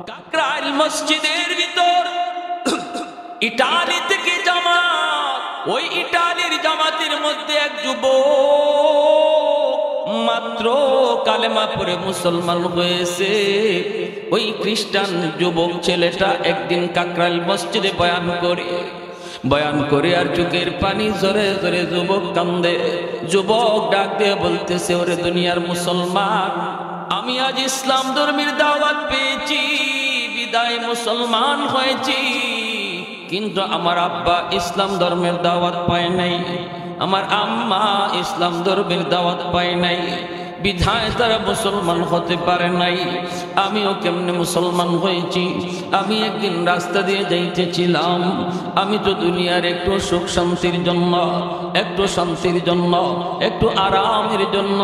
কাকরাইল মসজিদের ভিতর ইটালি থেকে জামাত, ওই ইটালির জামাতের মধ্যে এক যুবক মাত্র কালেমা পড়ে মুসলমান হয়েছে। ওই খ্রিস্টান যুবক ছেলেটা একদিন কাকরাইল মসজিদে বয়ান করে আর চোখের পানি ঝরে ঝরে যুবক কান্দে। যুবক ডাক দিয়ে বলতেছে, ওরে দুনিয়ার মুসলমান, আমি আজ ইসলাম ধর্মের দাওয়াত পেয়েছি, বিদায় মুসলমান হয়েছি, কিন্তু আমার আব্বা ইসলাম ধর্মের দাওয়াত পায় নাই, আমার আম্মা ইসলাম ধর্মের দাওয়াত পায় নাই, বিধায় তারা মুসলমান হতে পারে নাই। আমিও কেমনে মুসলমান হয়েছি? আমি একদিন রাস্তা দিয়ে যাইতেছিলাম, আমি তো দুনিয়ার একটু সুখ শান্তির জন্য, একটু শান্তির জন্য, একটু আরামের জন্য,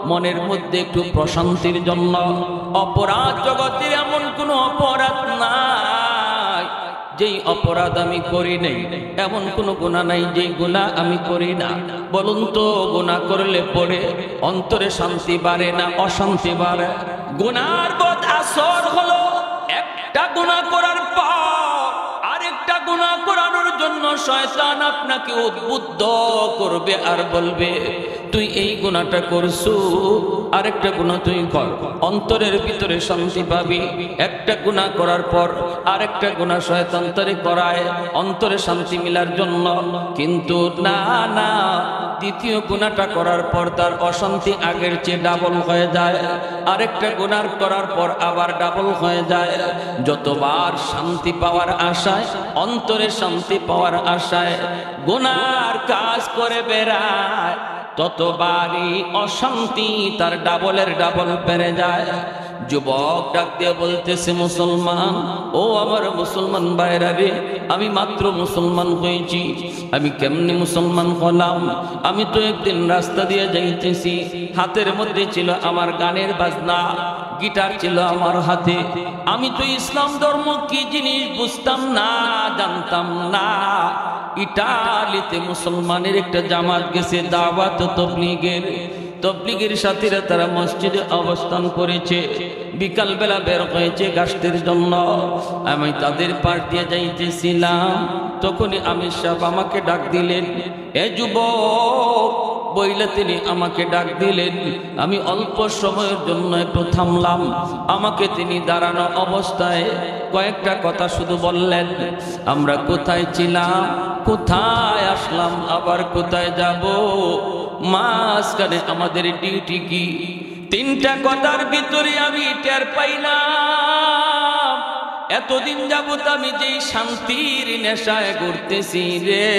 মনের মধ্যে একটু প্রশান্তির জন্য, অপরাধ জগতের এমন কোনো অপরাধ নাই যেই অপরাধ আমি করি নাই, এমন কোনো গুনাহ নাই যেই গুনাহ আমি করি না। বলুন তো, গুনাহ করলে পড়ে অন্তরে শান্তি বাড়ে না অশান্তি বাড়ে? গুনার বদ আসর হলো একটা গুনাহ করার পর আরেকটা গুনাহ করানোর জন্য শয়তান আপনাকে উদ্বুদ্ধ করবে আর বলবে, তুই এই গুনাহটা করছু, আরেকটা গুনাহ তুই কর, অন্তরের ভিতরে শান্তি পাবি। একটা গুনাহ করার পর আরেকটা গুনাহ শয়তান তোরে করায় অন্তরে শান্তি মিলার জন্য, কিন্তু না না, দ্বিতীয় গুনাহটা করার পর তার অশান্তি আগের চেয়ে ডাবল হয়ে যায়, আরেকটা গুনাহ করার পর আবার ডাবল হয়ে যায়। যতবার শান্তি পাওয়ার আশায়, অন্তরে শান্তি পাওয়ার আশায় গুনার কাজ করে বেড়ায়, ততবারই অশান্তি তার ডাবলের ডাবল বেড়ে যায়। যুবক ডাক দিয়ে বলতেছে, মুসলমান, ও আমার মুসলমান ভাইরা রে, আমি মাত্র মুসলমান হয়েছি, আমি কেমনি মুসলমান হলাম? আমি তো একদিন রাস্তা দিয়ে যাইতেছি, হাতের মধ্যে ছিল আমার গানের বাজনা, গিটার ছিল আমার হাতে, আমি তো ইসলাম ধর্ম কি জিনিস বুঝতাম না, জানতাম না। ইটালিতে মুসলমানের একটা জামাত গেছে, দাওয়াত তবলিগের সাথীরা তারা মসজিদে অবস্থান করেছে, বিকাল বেলা বের হয়েছে গাছের জন্য। আমি তাদের পাশ দিয়ে যাইতেছিলাম, তখনই আমির সাহেব আমাকে ডাক দিলেন, এ যুবক বইলে তিনি আমাকে ডাক দিলেন। আমি অল্প সময়ের জন্য একটু থামলাম, আমাকে তিনি দাঁড়ানো অবস্থায় কয়েকটা কথা শুধু বললেন। আমরা কোথায় ছিলাম, কোথায় আসলাম, আবার কোথায় যাব, মাঝখানে আমাদের ডিউটি কি? তিনটা কথার ভিতরে আমি টের পাইলাম এতদিন যাবত আমি যেই শান্তির নেশায় ঘুরতেছি রে,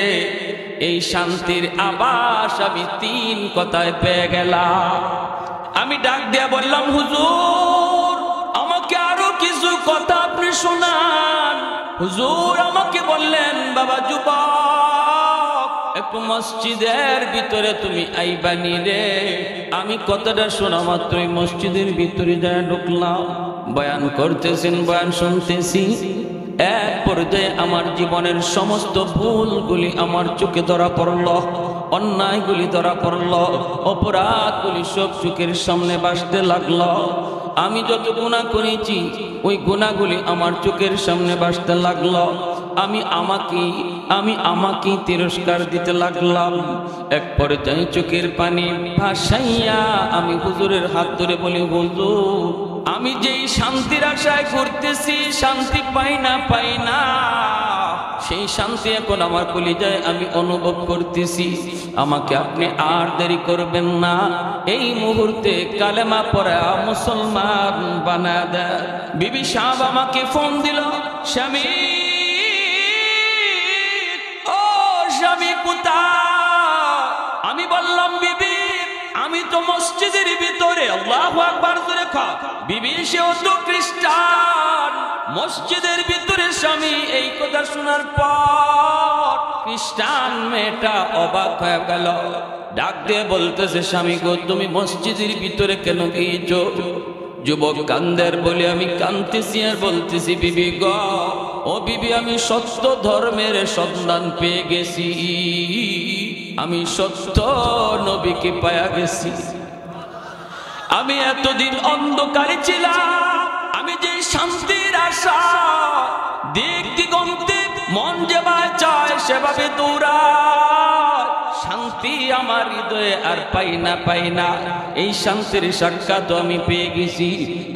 এই শান্তির আভাস আমি তিন কথায় পেয়ে গেলাম। আমি ডাক দিয়া বললাম, হুজুর আমাকে আরো কিছু কথা আপনি শোনান। হুজুর আমাকে বললেন, বাবা যুবক, একটু মসজিদের ভিতরে তুমি আইবানি রে। আমি কথাটা শোনা মাত্রই মসজিদের ভিতরে যায় ঢুকলাম। বয়ান করতেছেন, বয়ান শুনতেছি। এক পর্যায়ে আমার জীবনের সমস্ত ভুলগুলি আমার চোখে ধরা পড়ল, অন্যায়গুলি ধরা পড়ল, অপরাধগুলি সব চোখের সামনে ভাসতে লাগলো। আমি যত গুনাহ করেছি ওই গুনাহগুলি আমার চোখের সামনে ভাসতে লাগলো। আমি আমাকে তিরস্কার দিতে লাগলাম। এক পর্যায়ে চোখের পানি ভাসাইয়া আমি হুজুরের হাত ধরে বলি, হুজুর আমি যেই শান্তির আশায় করতেছি, শান্তি পাই না, সেই শান্তি এখন আমার কলিজায় আমি অনুভব করতেছি। আমাকে আপনি আর দেরি করবেন না, এই মুহূর্তে কালেমা পড়া মুসলমান বানায় দেয়। বিবি সাহেব আমাকে ফোন দিল, স্বামী, ও স্বামী কোথায়? আমি বললাম, বিবি আমি তো মসজিদের ভিতরে। আল্লাহু আকবার জোরে খা। বিবি সেও তো খ্রিস্টান, মসজিদের ভিতরে। স্বামী এই কথা শোনার পর খ্রিস্টান মেয়েটা অবাক হয়ে গেল, ডাক দিয়ে বলতেছে, স্বামী গো তুমি মসজিদের ভিতরে কেন গিয়েছো? যুবক কান্দের বলে, আমি কান্দেছি আর বলতেছি, বিবি গো, ও বিবি আমি সত্য ধর্মের সন্ধান পেয়ে গেছি, আমি সত্য নবীকে পায়া গেছি। আমি এতদিন অন্ধকারে ছিলাম, আমি যে শান্তির আশা, দিক দিগন্তে মন যেভাবে চায় সেভাবে দৌড়ায়। শান্তি আমার হৃদয়ে আর পাই না, এই শান্তির সাক্ষাৎ আমি পেয়ে গেছি।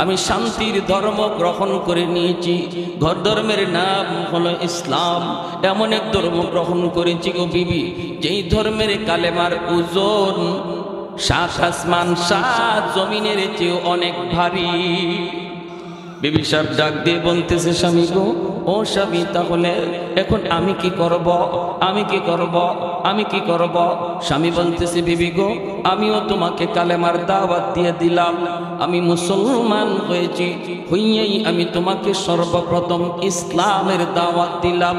আমি শান্তির ধর্ম গ্রহণ করে নিয়েছি। ঘর ধর্মের নাম হলো ইসলাম। এমন এক ধর্ম গ্রহণ করেছি গো বিবি, যেই ধর্মের কালেমার ওজন 7 আসমান 7 জমিনের চেয়ে অনেক ভারী। বিবি সাহেব ডাক দিয়ে বলতেছে, স্বামী গো, ও স্বামী, তাহলে এখন আমি কি করব? স্বামী বলতেছে, বিবি গো, আমিও তোমাকে কালেমার দাওয়াত দিয়ে দিলাম। আমি মুসলমান হয়েছি, হইয়াই আমি তোমাকে সর্বপ্রথম ইসলামের দাওয়াত দিলাম।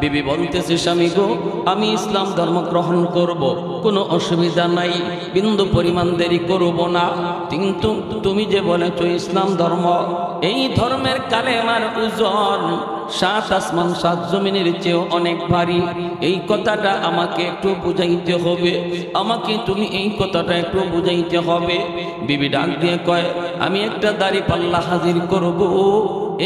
বিবি বলতেছে, স্বামী গো, আমি ইসলাম ধর্ম গ্রহণ করব, কোনো অসুবিধা নাই, বিন্দু পরিমাণ দেরি করব না। কিন্তু তুমি যে বলেছো ইসলাম ধর্ম, এই ধর্মের কালেমার ওজন 7 আসমান 7 জমিনের চেয়ে অনেক ভারী। এই কথাটা আমাকে একটু বুঝাইতে হবে, আমাকে তুমি এই কথাটা একটু বুঝাইতে হবে। বিবি ডাক দিয়ে কয়, আমি একটা দাড়ি পাল্লা হাজির করব।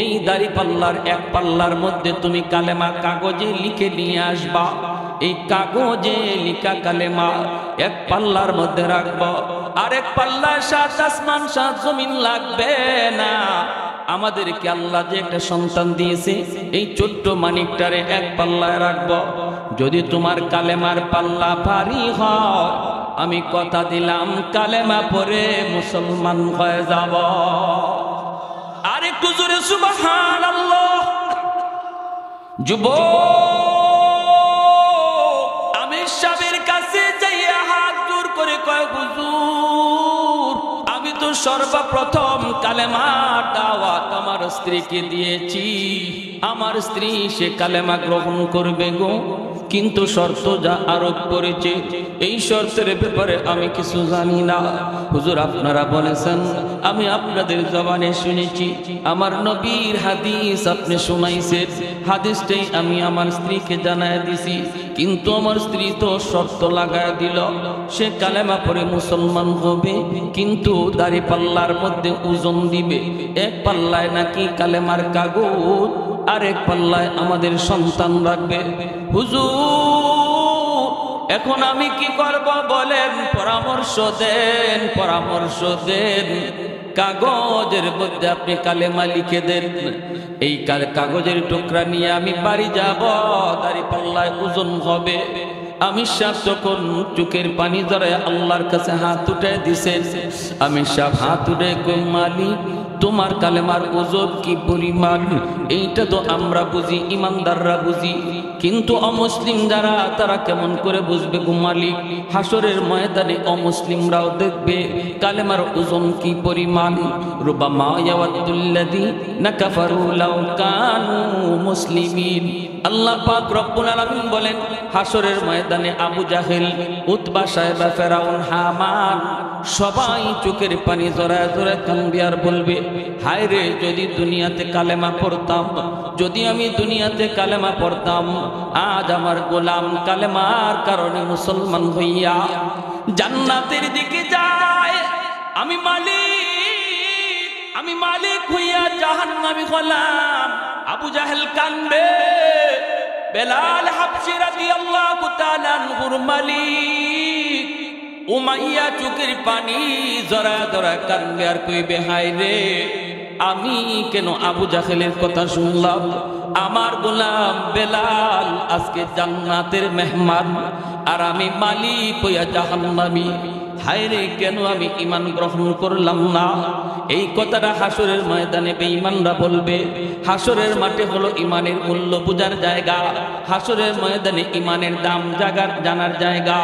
এই দাড়ি পাল্লার এক পাল্লার মধ্যে তুমি কালেমা কাগজে লিখে নিয়ে আসবা। এই কাগজে লিখা কালেমা এক পাল্লার মধ্যে রাখবো, আরেক পাল্লায় 7 আসমান 7 জমিন লাগবে না। আমাদেরকে আল্লাহ যে একটা সন্তান দিয়েছে, এই ছোট্ট মানিকটারে এক পাল্লায় রাখবো। যদি তোমার কালেমার পাল্লা ভারী হয়, আমি কথা দিলাম কালেমা পড়ে মুসলমান হয়ে যাব। আর একটু জোরে সুবহানাল্লাহ। যুবক আমির সাহেবের কাছে যাইয়া হাত জোর করে কয়, হুজুর, আমি তো সর্বপ্রথম কালেমার দাওয়াত আমার স্ত্রীকে দিয়েছি। আমার স্ত্রী সে কালেমা গ্রহণ করবে গো, কিন্তু শর্ত যা আরোপ করেছে, এই শর্তের ব্যাপারে আমি কিছু জানি না। হুজুর, আপনারা বলেছেন, আমি আপনাদের জবানে শুনেছি, আমার নবীর হাদিস আপনি শুনাইছেন, হাদিসটাই আমি আমার স্ত্রীকে জানায় দিছি। কিন্তু আমার স্ত্রী তো শর্ত লাগায় দিল, সে কালেমা পড়ে মুসলমান হবে, কিন্তু দাড়ি পাল্লার মধ্যে ওজন দিবে। এক পাল্লায় নাকি কালেমার কাগজ, আরেক পাল্লায় আমাদের সন্তান রাখবে। হুজুর, এখন আমি কি করব বলেন? পরামর্শ দেন। কাগজের মধ্যে আপনি কালেমা লিখে দেন। এই কাগজের টুকরা নিয়ে আমি বাড়ি যাব, দাড়ি পাল্লায় ওজন হবে। আমি সাহেব তখন চোখের পানি জড়ায় আল্লাহর কাছে হাত উঠে দিছেন। আমি সাহেব হাত উঠে কই, মালিক, তোমার কালেমার ওজন কি পরিমাণ এইটা তো আমরা বুঝি, ইমানদাররা বুঝি, কিন্তু অমুসলিম যারা তারা কেমন করে বুঝবে গো মালিক? হাসরের ময়দানে অমুসলিমরাও দেখবে কালেমার ওজন কি পরিমাণ। রুবামা ইয়াওয়াদুল্লাযীনা কাফারু লাউ কানু মুসলিমিন। আল্লাহ পাক রব্বুল আলামিন বলেন, হাসরের ময়দানে আবু জাহেল, উতবা, সাইবা, ফেরাউন, হামান সবাই চোখের পানি জড়ায় জড়ায় কাঁদবে আর বলবে, হায় রে, যদি দুনিয়াতে কালেমা পড়তাম, যদি আমি দুনিয়াতে কালেমা পড়তাম, আজ আমার গোলাম কালেমার কারণে মুসলমান হইয়া জান্নাতের দিকে যায়, আমি মালিক হইয়া জাহান্নামী হলাম। আবু জাহেল কান্দে, বেলাল হাবশী রাদিয়াল্লাহু তাআলা আনহুর মালিক উমাইয়া চোখের পানি জরা জরা কান্দে আর কইবে, হায় রে, আমি কেন আবু জাহেলের কথা শুনলাম? আমার গোলাম বেলাল আজকে জান্নাতের মেহমান, আর আমি মালিক হইয়া জাহান্নামী। হায় রে, কেন আমি ঈমান গ্রহণ করলাম না? এই কথাটা হাসরের ময়দানে বেঈমানরা বলবে। হাসরের মাঠে হলো ঈমানের মূল্য বোঝার জায়গা, হাসরের ময়দানে ঈমানের দাম জানার জায়গা।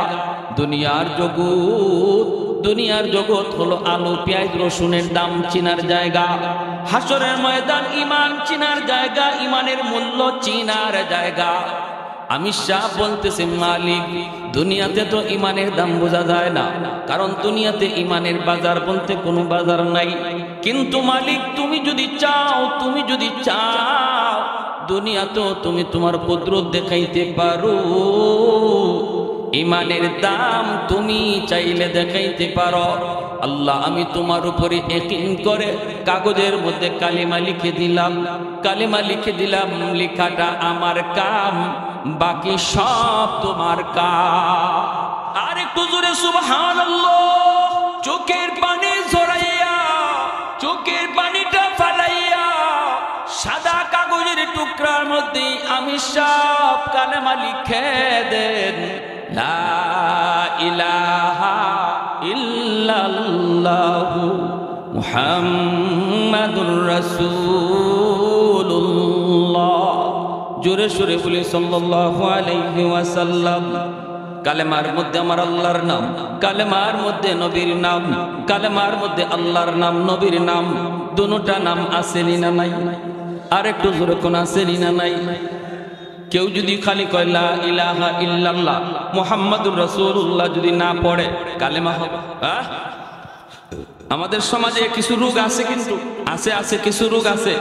দুনিয়ার জগৎ হলো আলু পেঁয়াজ রসুনের দাম চিনার জায়গা। হাসরের ময়দান ঈমান চিনার জায়গা, ঈমানের মূল্য চিনার জায়গা। আমি শাহ বলতেছি, মালিক, দুনিয়াতে তো ঈমানের দাম বোঝা যায় না, কারণ দুনিয়াতে ঈমানের বাজার বলতে কোনো বাজার নাই। কিন্তু মালিক, তুমি যদি চাও দুনিয়াতেও তুমি তোমার কুদরত দেখাইতে পারো। ঈমানের দাম তুমি চাইলে দেখাইতে পারো। আল্লাহ আমি তোমার উপরে ইয়াকিন করে কাগজের মধ্যে কালিমা লিখে দিলাম, কালিমা লিখে দিলাম, লেখাটা আমার কাম, বাকি সব তোমার কাম। আর একটু জোরে সুবহানাল্লাহ। চোখের পানি ঝরাইয়া, চোখের পানিটা ফালাইয়া সাদা কাগজের টুকরার মধ্যে আমি সব কালেমা লিখে দেন। লা ইলাহা ইল্লাল্লাহু মুহাম্মাদুর রাসূলুল্লাহ। জোরে সোরে বলি সাল্লাল্লাহু আলাইহি ওয়াসাল্লাম। কালেমার মধ্যে আমার আল্লাহর নাম, কালেমার মধ্যে নবীর নাম, কালেমার মধ্যে আল্লাহর নাম, নবীর নাম, দুটোটা নাম আসেনি না নাই? আর একটু জোরে কোন আসেনি না নাই? কেউ যদি খালি কয় লা ইলাহা ইল্লাল্লাহ মুহাম্মাদুর রাসূলুল্লাহ যদি না পড়ে কালেমা হবে? আমাদের সমাজে কিছু রোগ আছে, কিন্তু আছে কিছু রোগ আছে।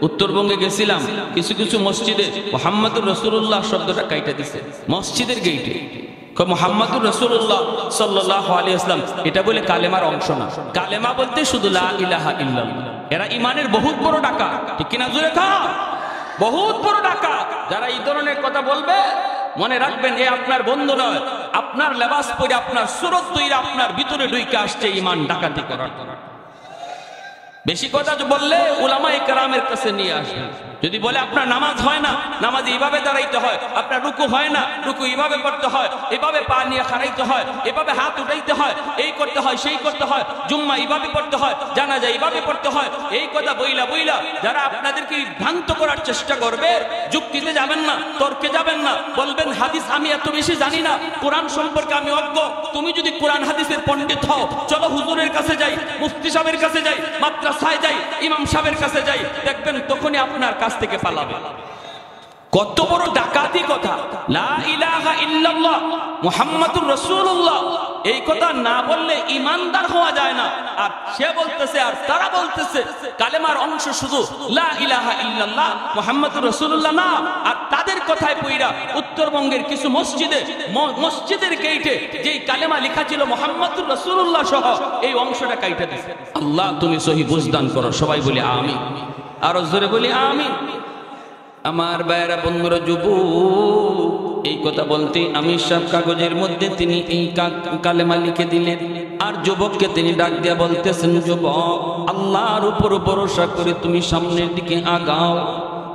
উত্তরবঙ্গে গেছিলাম, কিছু কিছু মসজিদে মুহাম্মাদুর রাসূলুল্লাহ শব্দটা কাইটা দিছে মসজিদের গেইটে। মুহাম্মাদুর রাসূলুল্লাহ সাল্লাল্লাহু আলাইহি ওয়াসাল্লাম এটা বলে কালেমার অংশ না। কালেমা বলতে শুধু লা ইলাহা ইল্লাল্লাহ। এরা ইমানের বহুত বড় ডাকা, ঠিক কিনা জোরে কা? বহুত বড় ডাকা। যারা এই ধরনের কথা বলবে মনে রাখবেন, এ আপনার বন্ধু নয়, আপনার লেবাস পরে আপনার সুরত তৈরি আপনার ভিতরে ঢুকে আসছে ইমান ডাকাতি করার। বেশি কথা বললে উলামায়ে কেরামের কাছে নিয়ে আসবে। যদি বলে আপনার নামাজ হয় না, নামাজে এইভাবে দাঁড়াইতে হয়, আপনার রুকু হয় না, রুকু এইভাবে করতে হয়, এভাবে পা নিয়ে খাড়াইতে হয়, এভাবে হাত উঠাইতে হয়, এই করতে হয়, সেই করতে হয়, জুম্মা এইভাবে পড়তে হয়, জানাজা এইভাবে পড়তে হয়, এই কথা বইলা বইলা যারা আপনাদেরকে ভ্রান্ত করার চেষ্টা করবে, যুক্তিতে যাবেন না, তর্কে যাবেন না, বলবেন হাদিস আমি এত বেশি জানি না, কোরআন সম্পর্কে আমি অজ্ঞ। তুমি যদি কোরআন হাদিসের পণ্ডিত হও, চলো হুজুরের কাছে যাই, মুফতি সাহেবের কাছে যাই, মাদ্রাসায় যাই, ইমাম সাহেবের কাছে যাই, দেখবেন তখনই আপনার কাছ থেকে পালাবে। কত বড় ডাকাতি কথা! লা ইলাহা ইল্লাল্লাহ মুহাম্মাদুর রাসূলুল্লাহ, এই কথা না বললে ইমানদার হওয়া যায় না। আর সে বলতেছে, আর তারা বলতেছে কালেমার অংশ শুধু লা ইলাহা ইল্লাল্লাহ মুহাম্মাদুর রাসূলুল্লাহ না। আর তাদের কথায় পইরা উত্তরবঙ্গের কিছু মসজিদের গেইটে যেই কালেমা লেখা ছিল মুহাম্মাদুর রাসূলুল্লাহ সহ এই অংশটা কাইটা দিয়েছে। আল্লাহ তুমি সহি বুঝদান করো। সবাই বলি আমিন, আরো জোরে বলি আমিন। আমার ভাইয়েরা, বন্ধুরা, যুবক, এই কথা বলতে আমি সব কাগজের মধ্যে তিনি এই কালেমা লিখে দিলেন। আর যুবককে তিনি ডাক দিয়া বলতেছেন, যুবক, আল্লাহর উপর ভরসা করে তুমি সামনের দিকে আগাও,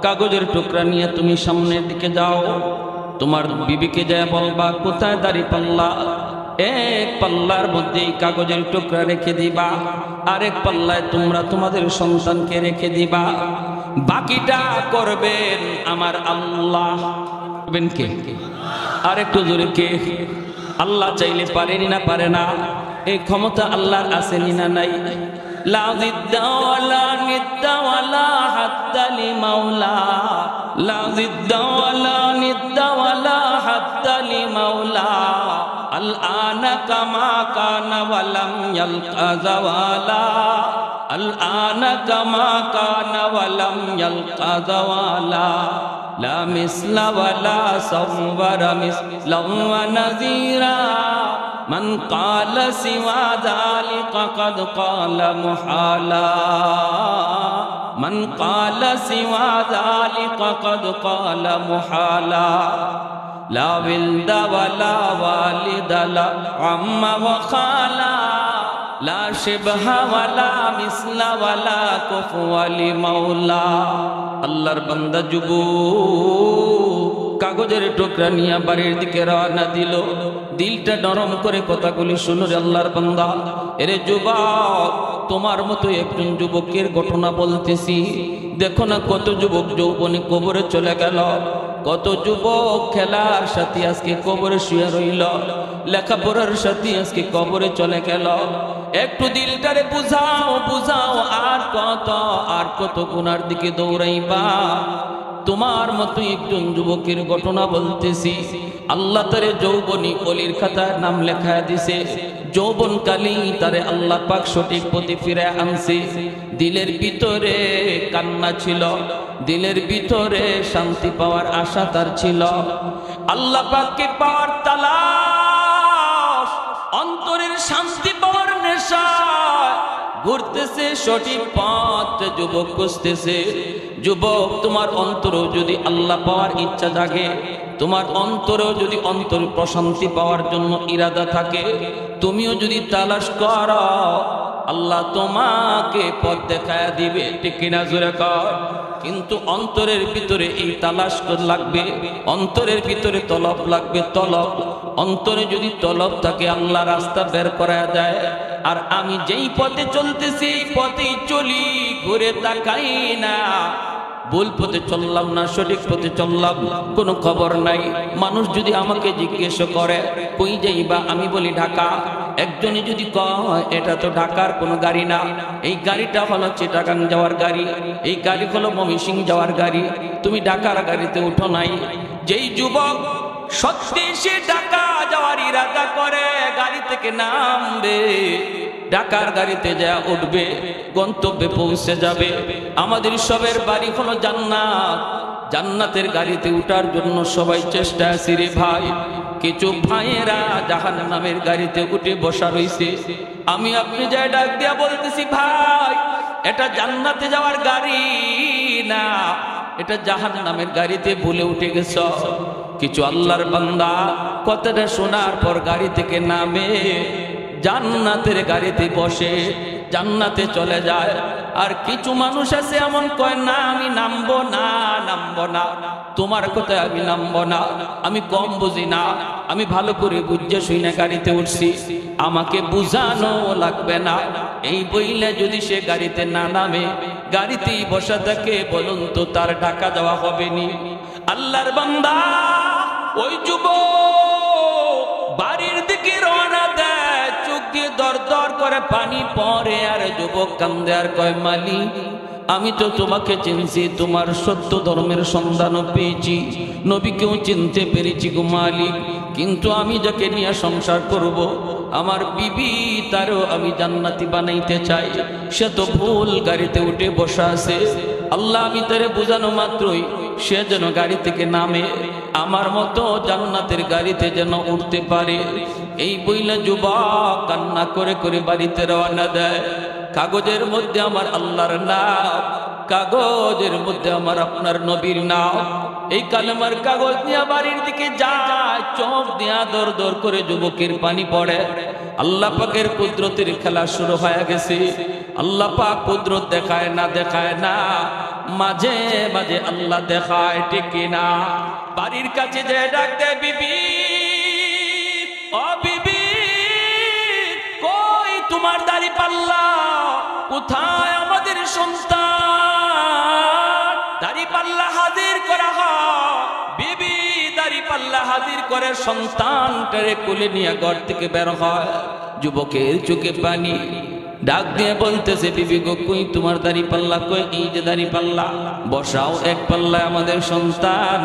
কাগজের টুকরা নিয়ে তুমি সামনের দিকে যাও। তোমার বিবিকে যায় বলবা কোথায় দাড়ি পাল্লা, এক পাল্লার মধ্যে এই কাগজের টুকরা রেখে দিবা, আরেক পাল্লায় তোমরা তোমাদের সন্তানকে রেখে দিবা। বাকিটা করবেন আমার আল্লাহ। করবেন কে? আর একটু জোরে কে? আল্লাহ চাইলে পারেনি না পারে না? এই ক্ষমতা আল্লাহর আসেনি না নাই? লা জিদ্দা ওয়ালা নিদ্দা ওয়ালা হাদ্দা লিমাওলা, লা জিদ্দা ওয়ালা নিদ্দা ওয়ালা হাদ্দা লিমাওলা, আল আনা কামা কানা ওয়ালাম ইয়ালকা জাওয়ালা, আল আনা কামা কানা ওয়ালাম ইয়ালকা জাওয়ালা, লা মিসলা ওয়ালা সাওয়ারা মিসলাম ওয়া নাযীরা, মান ক্বালা সিওয়া যালিকা কাদ ক্বালা মুহালা, মান ক্বালা সিওয়া যালিকা কাদ ক্বালা মুহালা, লা ওয়ালদা ওয়ালা ওয়ালিদা লা আম্মা ওয়া খালা, লা শিবহা ওয়ালা মিসলা ওয়ালা কুফুয়া লিমাওলা। আল্লাহর বান্দা যুবক কাগজের টুকরা নিয়ে বাড়ির দিকে রওনা দিল। দিলটা নরম করে কথাগুলি শুনো রে আল্লাহর বান্দা। এরে যুবক, তোমার মতো একজন যুবকের ঘটনা বলতেছি। দেখো না কত যুবক যৌবনে কবরে চলে গেল, কত যুবক খেলার সাথে আজকে কবরে শুয়ে রইল, লেখাপড়ার সাথে আজকে কবরে চলে গেল। একটু দিলটারে বুঝাও, বুঝাও, আর কত গুনার দিকে দৌড়াইবা। তোমার মতো একজন যুবকের ঘটনা বলতেছি। আল্লাহ তারে যৌবনী অলির খাতায় নাম লেখা দিছে। যৌবনকালী তারে আল্লাহ পাক সঠিক পথে ফিরে আনছে। দিলের ভিতরে কান্না ছিল, দিলের ভিতরে শান্তি পাওয়ার আশা তার ছিল। আল্লাহ পাককে পাওয়ার তালাশ অন্তরের আমাদের শান্তি পাওয়ার নেশা ঘুরতেছে সঠিক পথ যুবক খুঁজতেছে। যুবক, তোমার অন্তরেও যদি আল্লাহ পাওয়ার ইচ্ছা জাগে, তোমার অন্তরেও যদি অন্তর প্রশান্তি পাওয়ার জন্য ইরাদা থাকে, তুমিও যদি তালাশ করো, আল্লাহ তোমাকে পথ দেখায়া দিবে। ঠিক কিনা জোরে কর। কিন্তু অন্তরের ভিতরে এই তালাশ লাগবে, অন্তরের ভিতরে তলব লাগবে, তলব। অন্তরে যদি তলব থাকে আল্লাহ রাস্তা বের করা যায়। আর আমি যেই পথে চলতেছি এই পথেই চলি, ঘুরে তাকাই না। ভুল পথে চললাম না সঠিক পথে চললাম কোনো খবর নাই। মানুষ যদি আমাকে জিজ্ঞেস করে কই যাইবা, আমি বলি ঢাকা। একজনে যদি কয় এটা তো ঢাকার কোনো গাড়ি না, এই গাড়িটা হলো চিটাগাং যাওয়ার গাড়ি, এই গাড়ি হলো ময়মনসিংহ যাওয়ার গাড়ি, তুমি ঢাকার গাড়িতে উঠো নাই। যেই যুবক সত্যি সে ঢাকা যাওয়ার ইরাদা করে, গাড়ি থেকে নামবে, ঢাকার গাড়িতে যা উঠবে, গন্তব্যে পৌঁছে যাবে। আমাদের সবের বাড়ি হলো জান্নাত, জান্নাতের গাড়িতে উঠার জন্য সবাই চেষ্টা আছে রে ভাই। কিছু ভাইয়েরা জাহান্নামের গাড়িতে উঠে বসা রইছে। আমি আপনি যাই ডাক দিয়া বলতেছি, ভাই এটা জান্নাতে যাওয়ার গাড়ি না, এটা জাহান্নামের গাড়িতে ভুলে উঠে গেছ। কিছু আল্লাহর বান্দা কথাটা শোনার পর গাড়ি থেকে নামে, জান্নাতের গাড়িতে বসে জান্নাতে চলে যায়। আর কিছু মানুষ আছে এমন কয়, না আমি নামবো না, নামবো না, তোমার কথায় আমি নামবো না, আমি কম বুঝি না, আমি ভালো করে বুঝে শুনে গাড়িতে উঠছি, আমাকে বুঝানো লাগবে না। এই বইলে যদি সে গাড়িতে না নামে, গাড়িতেই বসা থাকে, বলুন তো তার ঢাকা যাওয়া হবে নি? আল্লাহর বান্দা ওই যুবক বাড়ির দিকে রওনা দেয়, চোখ দিয়ে দর দর করে পানি পড়ে, আর যুবক কান্দে আর কয়, মালিক আমি তো তোমাকে চিনছি, তোমার সত্য ধর্মের সন্ধানও পেয়েছি, নবীকেও চিনতে পেরেছি গো মালিক, কিন্তু আমি যাকে নিয়ে সংসার করব, আমার বিবি, তারও আমি জান্নাতি বানাইতে চাই, সে তো ভুল গাড়িতে উঠে বসা আছে। আল্লাহ আমি তারে বোঝানো মাত্রই সে যেন গাড়ি থেকে নামে, আমার মতো জান্নাতের গাড়িতে যেন উঠতে পারে। এই বইলা যুবক কান্না করে করে বাড়িতে রওনা দেয়। কাগজের মধ্যে আমার আল্লাহর নাম, কাগজের মধ্যে আমার আপনার নবীর নাম। এই কালেমার কাগজ নিয়ে বাড়ির দিকে যায়, চোখ দিয়া দর দর করে যুবকের পানি পড়ে। আল্লাহ পাকের কুদরতের খেলা শুরু হয়ে গেছে। আল্লাহ পাক কুদরত দেখায় না, দেখায় না, মাঝে মাঝে আল্লাহ দেখায়, ঠিক না? বাড়ির কাছে যে ডাক দেয়, বিবি, ও বিবি, কই তোমার দাড়ি পাল্লা, কোথায় আমাদের সন্তান? দাড়ি পাল্লা হাজির করা হয়। বিবি দাড়ি পাল্লা হাজির করে সন্তানটারে কোলে নিয়ে ঘর থেকে বের হয়। যুবকের চোখে পানি, ডাক দিয়ে বলতেছে, বিবি গো কই তোমার দাড়ি পাল্লা, কই এই যে দাড়ি পাল্লা, বসাও এক পাল্লায় আমাদের সন্তান।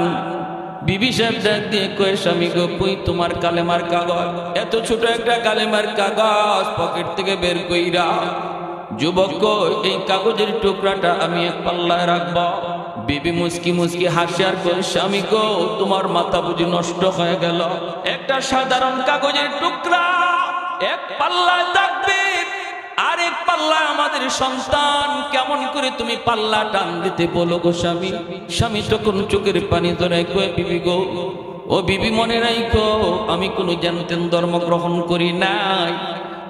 বিবি সাহেব ডাক দিয়ে কয়ে, স্বামী গো কই তোমার কালেমার কাগজ? এত ছোট একটা কালেমার কাগজ পকেট থেকে বের কইরা। যুবক কই, এই কাগজের টুকরাটা আমি এক পাল্লায় রাখবো। বিবি মুস্কি মুস্কি হাসি আর কই, স্বামী গো তোমার মাথা বুঝি নষ্ট হয়ে গেল? একটা সাধারণ কাগজের টুকরা এক পাল্লায় থাকবে, আরেক পাল্লা আমাদের সন্তান, কেমন করে তুমি পাল্লা টান দিতে বলো গো স্বামী? স্বামী তখন চোখের পানি ধরে কয়ে, বিবি গো, ও বিবি মনে রাখো, আমি কোনো জানতেন ধর্ম গ্রহণ করি নাই,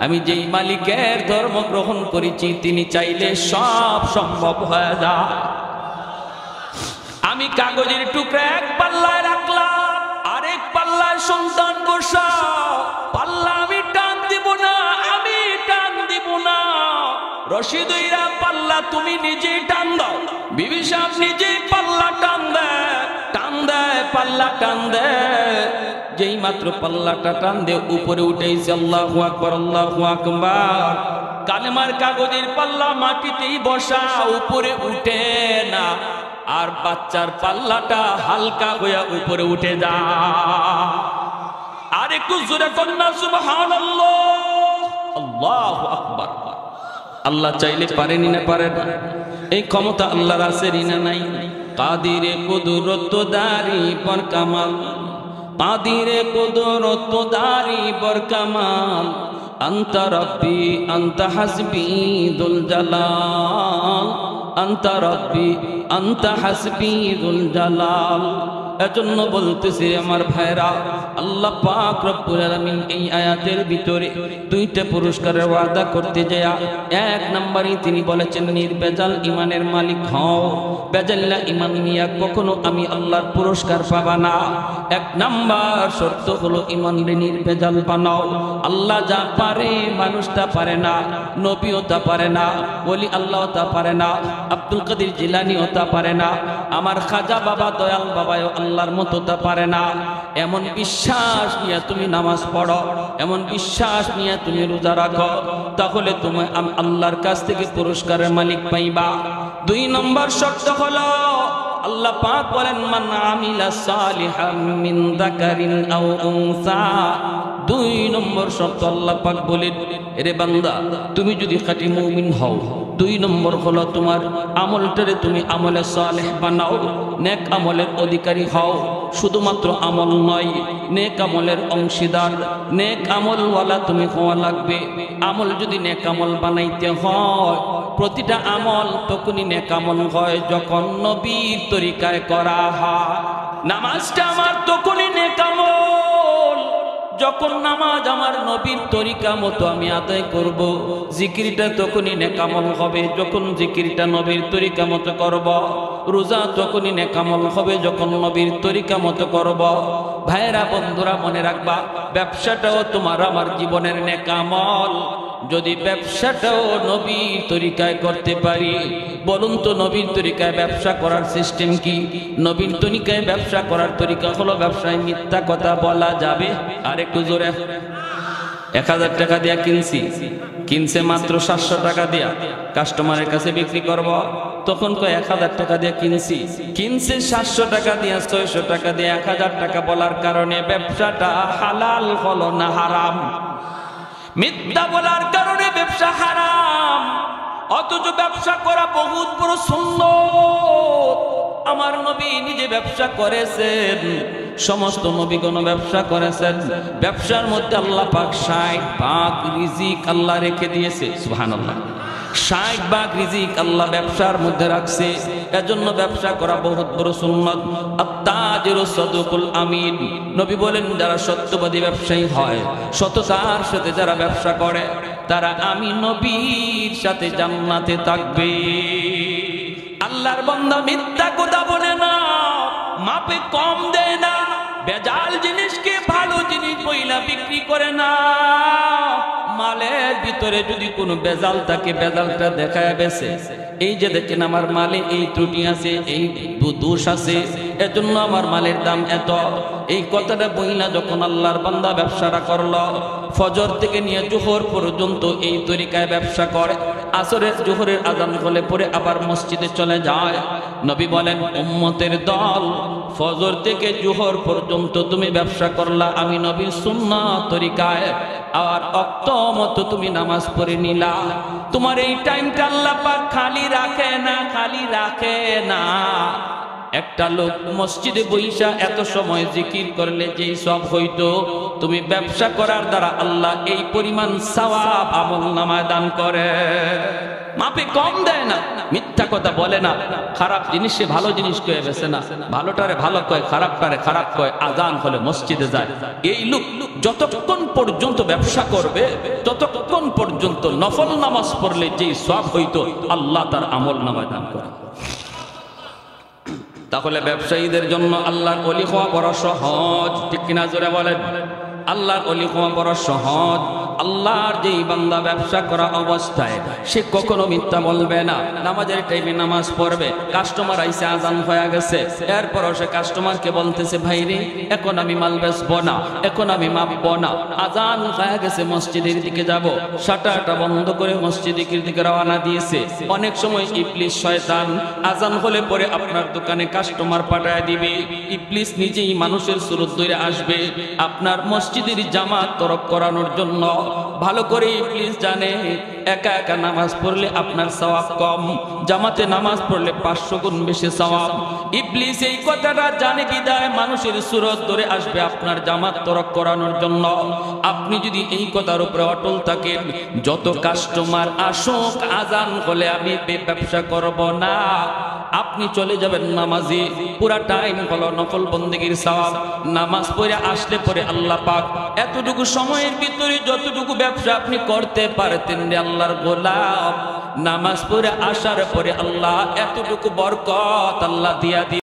আমি যেই মালিকের ধর্ম গ্রহণ করেছি তিনি চাইলে সব সম্ভব হয়ে যায়। আমি কাগজের টুকরা এক পাল্লায় রাখলাম, আরেক পাল্লায় সন্তান বসা, পাল্লা আমি টান দিব না, আমি টান দিব না, রশিদইরা পাল্লা তুমি নিজেই টান দাও। বিবি সাহেব নিজেই পাল্লা টান দেয়, টান দেয়, পাল্লা টান দেয়। যেই মাত্র পাল্লাটা টান দিয়ে উপরে উঠেছে, আল্লাহু আকবার, আল্লাহু আকবার, কালেমার কাগজের পাল্লা মাটিতেই বসা, উপরে উঠে না। আর বাচ্চার পাল্লাটা হালকা হয়ে উপরে উঠে যায়। আর একটু জোরে কন্যা সুবহানাল্লাহ, আল্লাহু আকবার। আল্লাহ চাইলে পারেনি না পারে না? এই ক্ষমতা আল্লাহর আছে না নাই? কাদিরে কুদরত দারি পর কামাল, কাদিরে কুদরত দারি পর কামাল, আনতা রব্বি আনতা হাসবি যুল জালাল, আনতা রব্বি আনতা হাসবি যুল জালাল। এজন্য বলতেছি আমার ভাইরা, আল্লাহ পাক রব্বুল আলামিন এই আয়াতের ভিতরে দুইটা পুরস্কারের ওয়াদা করতে যায়। এক নম্বরে তিনি বলেছেন নির্বেজাল ইমানের মালিক হও, বেজাল্লা ইমান নিয়ে কখনো আমি আল্লাহর পুরস্কার পাবা না। এক নাম্বার শর্ত হলো ইমানকে নির্বেজাল বানাও। আল্লাহ যা পারে মানুষ তা পারে না, নবীও তা পারে না, ওলি আল্লাহ তা পারে না, আব্দুল কাদের জিলানিও তা পারে না, আমার খাজা বাবা দয়াল বাবাও আল্লাহর মতো তা পারে না। এমন বিশ্বাস নিয়ে তুমি নামাজ পড়ো, এমন বিশ্বাস নিয়ে তুমি রোজা রাখো, তাহলে তুমি আল্লাহর কাছ থেকে পুরস্কারের মালিক পাইবা। দুই নম্বর শর্ত হলো আল্লাহ পাক বলেন মান আমিলা সালিহাম মিন যাকারিন আও উনসা। দুই নম্বর শর্ত আল্লাহ পাক বলেন এরে বান্দা তুমি যদি খাঁটি মুমিন হও, দুই নম্বর হলো তোমার আমলটারে তুমি আমলে সালেহ বানাও, নেক আমলের অধিকারী হও। শুধুমাত্র আমল নয়, নেক আমলের অংশীদার, নেক আমলওয়ালা তুমি হওয়া লাগবে। আমল যদি নেক আমল বানাইতে হয়, প্রতিটা আমল তখনই নেক আমল হয় যখন নবীর তরিকায় করা হয়। নামাজটা আমার তখনই নেক আমল যখন নামাজ আমার নবীর তরিকা মতো আমি আদায় করব। জিকিরটা তখনই নেকামল হবে যখন জিকিরটা নবীর তরিকা মতো করব। রোজা তখনই নেকামল হবে যখন নবীর তরিকা মতো করব। ভাইরা বন্ধুরা মনে রাখবা, ব্যবসাটাও তোমার আমার জীবনের নেকামল। যদি ব্যবসাটাও নবীর তরিকায় করতে পারি, বলুন তো নবীর তরিকায় ব্যবসা করার সিস্টেম কি? নবীর তরিকায় ব্যবসা করার তরিকা হলো ব্যবসায় মিথ্যা কথা বলা যাবে। আর একটু জোরে, 1000 টাকা দিয়া কিনছে মাত্র 700 টাকা দিয়া কাস্টমারের কাছে বিক্রি করব, তখন কয় 1000 টাকা দিয়ে কিনছে 700 টাকা দিয়া 600 টাকা দিয়ে 1000 টাকা বলার কারণে ব্যবসাটা হালাল হলো না হারাম? মিথ্যা বলার কারণে ব্যবসা হারাম। অথচ ব্যবসা করা বহুত বড় সুন্নত। আমার নবী নিজে ব্যবসা করেছেন, সমস্ত নবীগণ ব্যবসা করেছেন। ব্যবসার মধ্যে আল্লাহ পাক 60 ভাগ রিজিক আল্লাহ রেখে দিয়েছে। সুবহানাল্লাহ, 60 ভাগ রিজিক আল্লাহ ব্যবসার মধ্যে রাখছে। এজন্য ব্যবসা করা বহুত বড় সুন্নাত। আত-তাজিরু সাদুকুল আমিন, নবী বলেন যারা সত্যবাদী ব্যবসায়ী হয়, সততার সাথে যারা ব্যবসা করে, তারা আমি নবীর সাথে জান্নাতে থাকবে। আল্লাহর বান্দা মিথ্যা কথা বলে না, মাপে কম দেয় না, বেজাল জিনিসকে ভালো জিনিস বইলা বিক্রি করে না। মালের ভিতরে যদি কোনো বেজাল থাকে, বেজালটা দেখায় বেছে, এই যে দেখেন আমার মালে এই ত্রুটি আছে, এই দোষ আছে, এজন্য আমার মালের দাম এত। এই কথাটা বইলা যখন আল্লাহর বান্দা ব্যবসাটা করলো, ফজর থেকে নিয়ে জোহর পর্যন্ত এই তরিকায় ব্যবসা করে, আসরের জোহরের আজান হলে পরে আবার মসজিদে চলে যায়। নবী বলেন উম্মতের দল, ফজর থেকে জোহর পর্যন্ত তুমি ব্যবসা করলা আমি নবীর সুন্নাত তরিকায়, আর ওয়াক্ত মতো তুমি নামাজ পড়ে নিলা, তোমার এই টাইমটা আল্লাহ পাক খালি রাখে না, খালি রাখে না। একটা লোক মসজিদে বইসা এত সময় জিকির করলে যেই সব হইতো, তুমি ব্যবসা করার দ্বারা আল্লাহ এই পরিমাণ সওয়াব আমলনামায় দান করে। মাপে কম দেয় না, মিথ্যা কথা বলে না, খারাপ জিনিসে ভালো জিনিস কয়ে বেছে না, ভালোটারে ভালো কয়, খারাপটারে খারাপ কয়। আজান হলে মসজিদে যায়। এই লোক যতক্ষণ পর্যন্ত ব্যবসা করবে, ততক্ষণ পর্যন্ত নফল নামাজ পড়লে যেই সওয়াব হইতো আল্লাহ তার আমলনামায় দান করে। তাহলে ব্যবসায়ীদের জন্য আল্লাহর ওলি হওয়া বড় সহজ, ঠিক কিনা জোরে বলেন? আল্লাহর ওলি হওয়া বড় সহজ। আল্লাহর যেই বান্দা ব্যবসা করা অবস্থায় সে কখনো মিথ্যা বলবে না, নামাজের টাইমে নামাজ পড়বে। কাস্টমার আইসে আজান হয়ে গেছে, এরপরও সে কাস্টমারকে বলতেছে ভাই রে এখন আমি মাল বেচবো না, এখন আমি মাপবো না, আজান হয়ে গেছে মসজিদের দিকে যাব। শাটারটা বন্ধ করে মসজিদের দিকে রওনা দিয়েছে। অনেক সময় ইবলিস শয়তান আজান হলে পরে আপনার দোকানে কাস্টমার পাঠায় দিবে। ইবলিস নিজেই মানুষের সুরত ধরে আসবে আপনার মসজিদের জামাত তরক করানোর জন্য। ভালো করে ইবলিস জানে একা একা নামাজ পড়লে আপনার সওয়াব কম, জামাতে নামাজ পড়লে 500 গুণ বেশি সওয়াব। ইবলিস এই কথাটা জানে বিদায় মানুষের সুরত ধরে আসবে আপনার জামাত তরক করানোর জন্য। আপনি যদি এই কথার উপরে অটল থাকেন, যত কাস্টমার আসুক আজান হলে আমি ব্যবসা করব না, আপনি চলে যাবেন নামাজি। পুরা টাইম হলো নফল বন্দেগীর সওয়াব। নামাজ পড়ে আসলে পরে আল্লাহ পাক এতটুকু সময়ের ভিতরে যতটুকু ব্যবসা আপনি করতে পারতেন রে আল্লাহর গোলাম, নামাজ পড়ে আসার পরে আল্লাহ এতটুকু বরকত আল্লাহ দিয়া